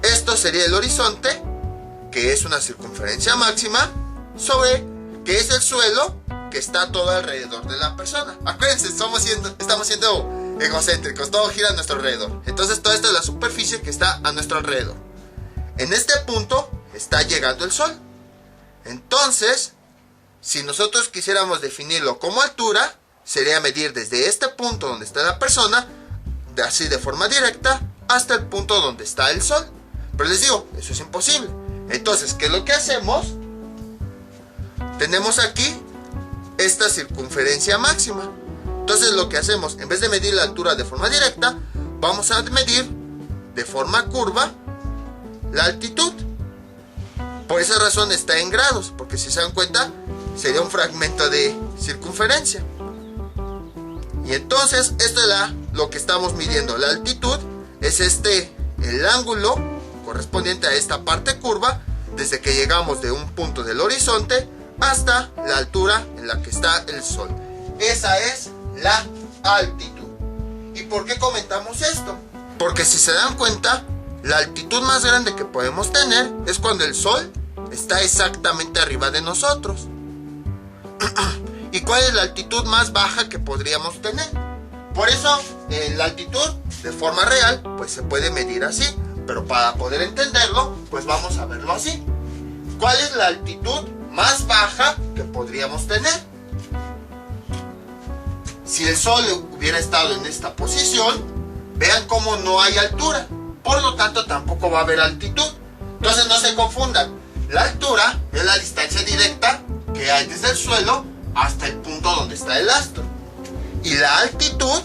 Esto sería el horizonte, que es una circunferencia máxima, sobre que es el suelo que está todo alrededor de la persona. Acuérdense, estamos siendo egocéntricos, todo gira a nuestro alrededor. Entonces toda esta es la superficie que está a nuestro alrededor. En este punto está llegando el sol. Entonces, si nosotros quisiéramos definirlo como altura, sería medir desde este punto donde está la persona, así de forma directa, hasta el punto donde está el sol. Pero les digo, eso es imposible. Entonces, ¿qué es lo que hacemos? Tenemos aquí esta circunferencia máxima. Entonces lo que hacemos, en vez de medir la altura de forma directa, vamos a medir de forma curva la altitud. Por esa razón está en grados, porque si se dan cuenta, sería un fragmento de circunferencia. Y entonces, esto es lo que estamos midiendo. La altitud es el ángulo correspondiente a esta parte curva, desde que llegamos de un punto del horizonte hasta la altura en la que está el sol. Esa es la altitud. ¿Y por qué comentamos esto? Porque si se dan cuenta, la altitud más grande que podemos tener es cuando el sol está exactamente arriba de nosotros. ¿Y cuál es la altitud más baja que podríamos tener? Por eso, la altitud de forma real, pues se puede medir así. Pero para poder entenderlo, pues vamos a verlo así. ¿Cuál es la altitud más baja que podríamos tener? Si el sol hubiera estado en esta posición, vean cómo no hay altura. Por lo tanto, tampoco va a haber altitud. Entonces no se confundan. La altura es la distancia directa que hay desde el suelo hasta el punto donde está el astro. Y la altitud,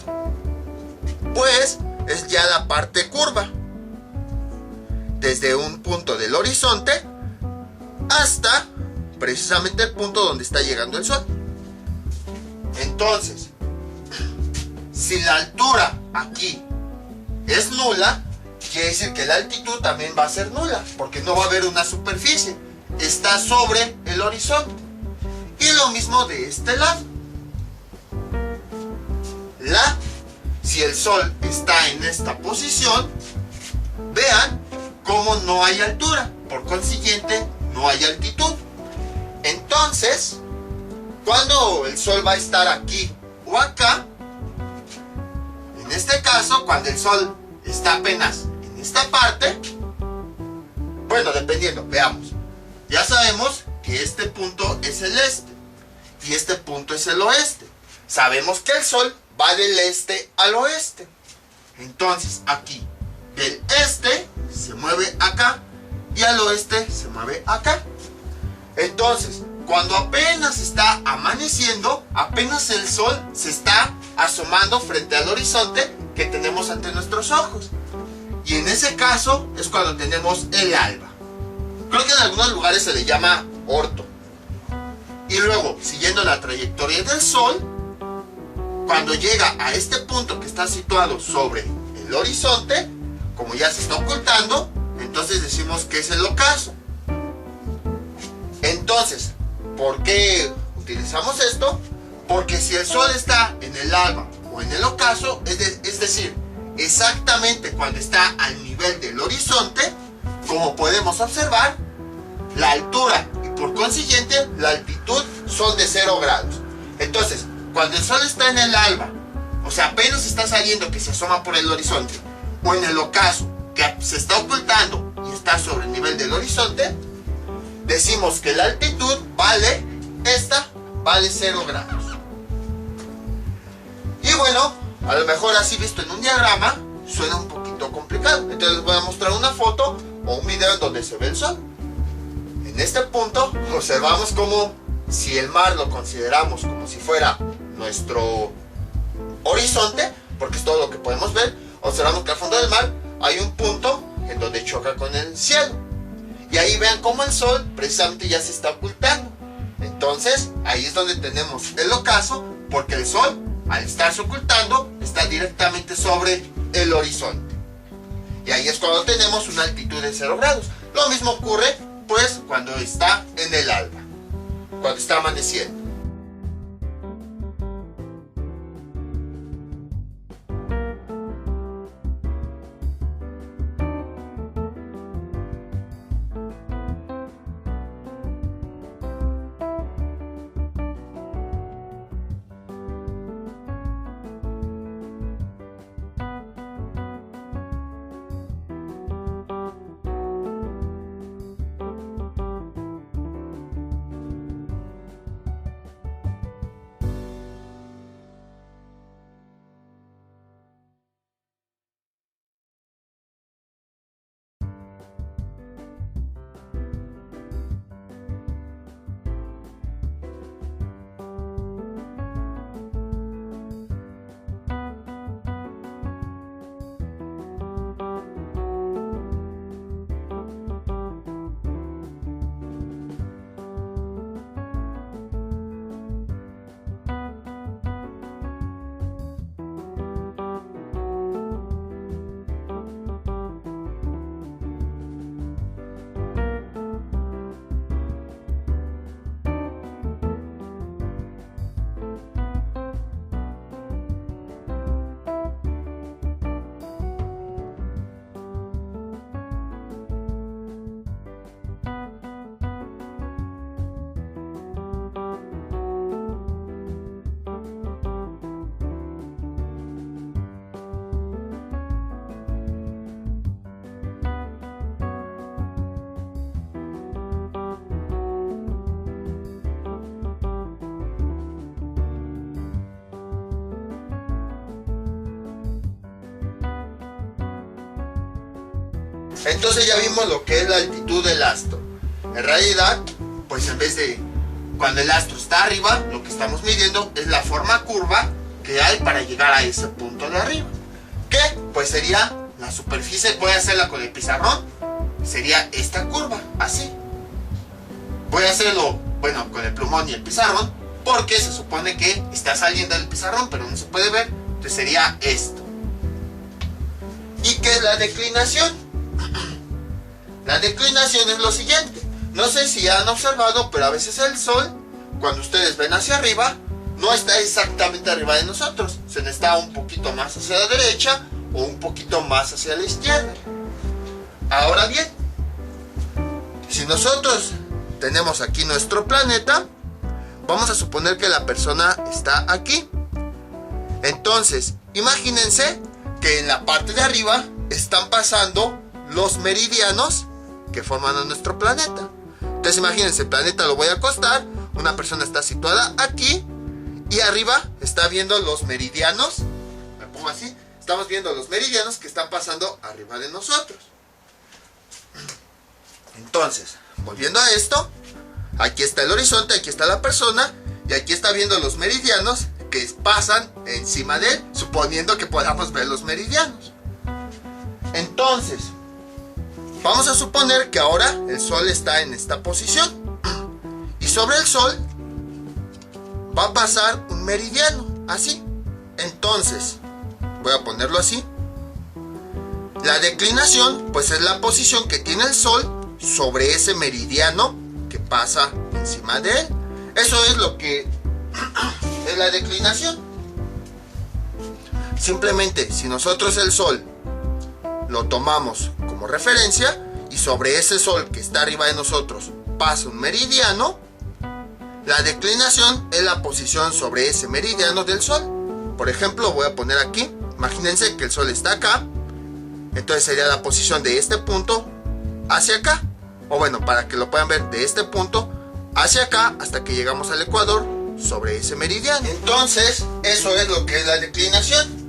pues, es ya la parte curva. Desde un punto del horizonte hasta precisamente el punto donde está llegando el sol. Entonces, si la altura aquí es nula, quiere decir que la altitud también va a ser nula, porque no va a haber una superficie, está sobre el horizonte. Y lo mismo de este lado. Si el sol está en esta posición, vean cómo no hay altura, por consiguiente no hay altitud. Entonces, cuando el sol va a estar aquí o acá, en este caso, cuando el sol está apenas en esta parte, bueno, dependiendo, veamos, ya sabemos que este punto es el este y este punto es el oeste. Sabemos que el sol va del este al oeste. Entonces, aquí, del este se mueve acá y al oeste se mueve acá. Entonces, cuando apenas está amaneciendo, apenas el sol se está asomando frente al horizonte que tenemos ante nuestros ojos. Y en ese caso es cuando tenemos el alba. Creo que en algunos lugares se le llama orto. Y luego, siguiendo la trayectoria del sol, cuando llega a este punto que está situado sobre el horizonte, como ya se está ocultando, entonces decimos que es el ocaso. Entonces, ¿por qué utilizamos esto? Porque si el sol está en el alba o en el ocaso, es decir, exactamente cuando está al nivel del horizonte, como podemos observar, la altura y por consiguiente la altitud son de 0 grados. Entonces, cuando el sol está en el alba, o sea, apenas está saliendo, que se asoma por el horizonte, o en el ocaso, que se está ocultando y está sobre el nivel del horizonte, decimos que la altitud vale 0 grados. Y bueno, a lo mejor así visto en un diagrama, suena un poquito complicado. Entonces les voy a mostrar una foto o un video en donde se ve el sol. En este punto observamos como si el mar lo consideramos como si fuera nuestro horizonte, porque es todo lo que podemos ver. Observamos que al fondo del mar hay un punto en donde choca con el cielo. Y ahí vean cómo el sol precisamente ya se está ocultando. Entonces, ahí es donde tenemos el ocaso, porque el Sol, al estarse ocultando, está directamente sobre el horizonte. Y ahí es cuando tenemos una altitud de 0 grados. Lo mismo ocurre, pues, cuando está en el alba, cuando está amaneciendo. Entonces ya vimos lo que es la altitud del astro. En realidad, pues en vez de cuando el astro está arriba, lo que estamos midiendo es la forma curva que hay para llegar a ese punto de arriba. Que pues sería la superficie, voy a hacerla con el pizarrón, sería esta curva, así. Voy a hacerlo, bueno, con el plumón y el pizarrón, porque se supone que está saliendo del pizarrón, pero no se puede ver, entonces sería esto. ¿Y qué es la declinación? La declinación es lo siguiente. No sé si han observado, pero a veces el Sol, cuando ustedes ven hacia arriba, no está exactamente arriba de nosotros. Se está un poquito más hacia la derecha o un poquito más hacia la izquierda. Ahora bien, si nosotros tenemos aquí nuestro planeta, vamos a suponer que la persona está aquí. Entonces, imagínense que en la parte de arriba están pasando los meridianos que forman a nuestro planeta. Entonces imagínense, el planeta lo voy a acostar, una persona está situada aquí y arriba está viendo los meridianos, me pongo así, estamos viendo los meridianos que están pasando arriba de nosotros. Entonces, volviendo a esto, aquí está el horizonte, aquí está la persona y aquí está viendo los meridianos que pasan encima de él, suponiendo que podamos ver los meridianos. Entonces, vamos a suponer que ahora el Sol está en esta posición y sobre el Sol va a pasar un meridiano, así. Entonces, voy a ponerlo así. La declinación, pues es la posición que tiene el Sol sobre ese meridiano que pasa encima de él. Eso es lo que es la declinación. Simplemente, si nosotros el Sol lo tomamos como referencia y sobre ese Sol que está arriba de nosotros pasa un meridiano, la declinación es la posición sobre ese meridiano del Sol. Por ejemplo, voy a poner aquí, imagínense que el Sol está acá, entonces sería la posición de este punto hacia acá, o bueno, para que lo puedan ver, de este punto hacia acá hasta que llegamos al ecuador sobre ese meridiano. Entonces, eso es lo que es la declinación.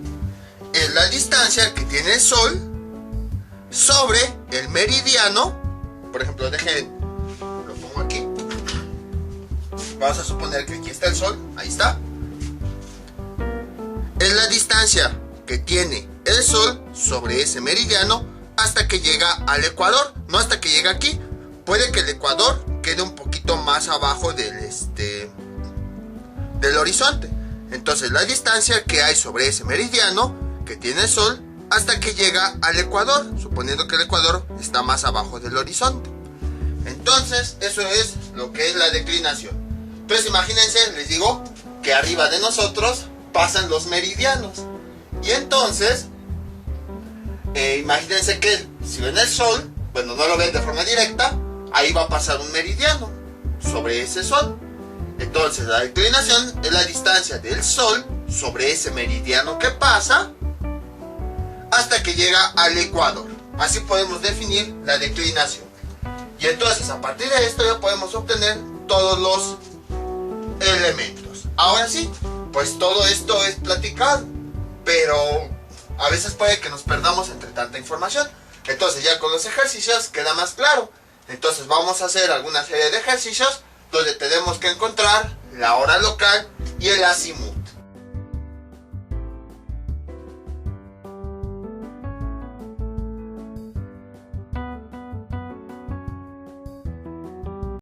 Es la distancia que tiene el Sol sobre el meridiano. Por ejemplo, dejen, lo pongo aquí. Vamos a suponer que aquí está el Sol, ahí está. Es la distancia que tiene el Sol sobre ese meridiano hasta que llega al ecuador, no hasta que llega aquí, puede que el ecuador quede un poquito más abajo del horizonte. Entonces la distancia que hay sobre ese meridiano que tiene el sol hasta que llega al ecuador, suponiendo que el ecuador está más abajo del horizonte. Entonces eso es lo que es la declinación. Entonces imagínense, les digo que arriba de nosotros pasan los meridianos. Y entonces imagínense que si ven el sol, bueno, no lo ven de forma directa, ahí va a pasar un meridiano sobre ese sol. Entonces la declinación es la distancia del sol sobre ese meridiano que pasa hasta que llega al ecuador. Así podemos definir la declinación. Y entonces a partir de esto ya podemos obtener todos los elementos. Ahora sí, pues todo esto es platicado, pero a veces puede que nos perdamos entre tanta información. Entonces ya con los ejercicios queda más claro. Entonces vamos a hacer alguna serie de ejercicios donde tenemos que encontrar la hora local y el azimut.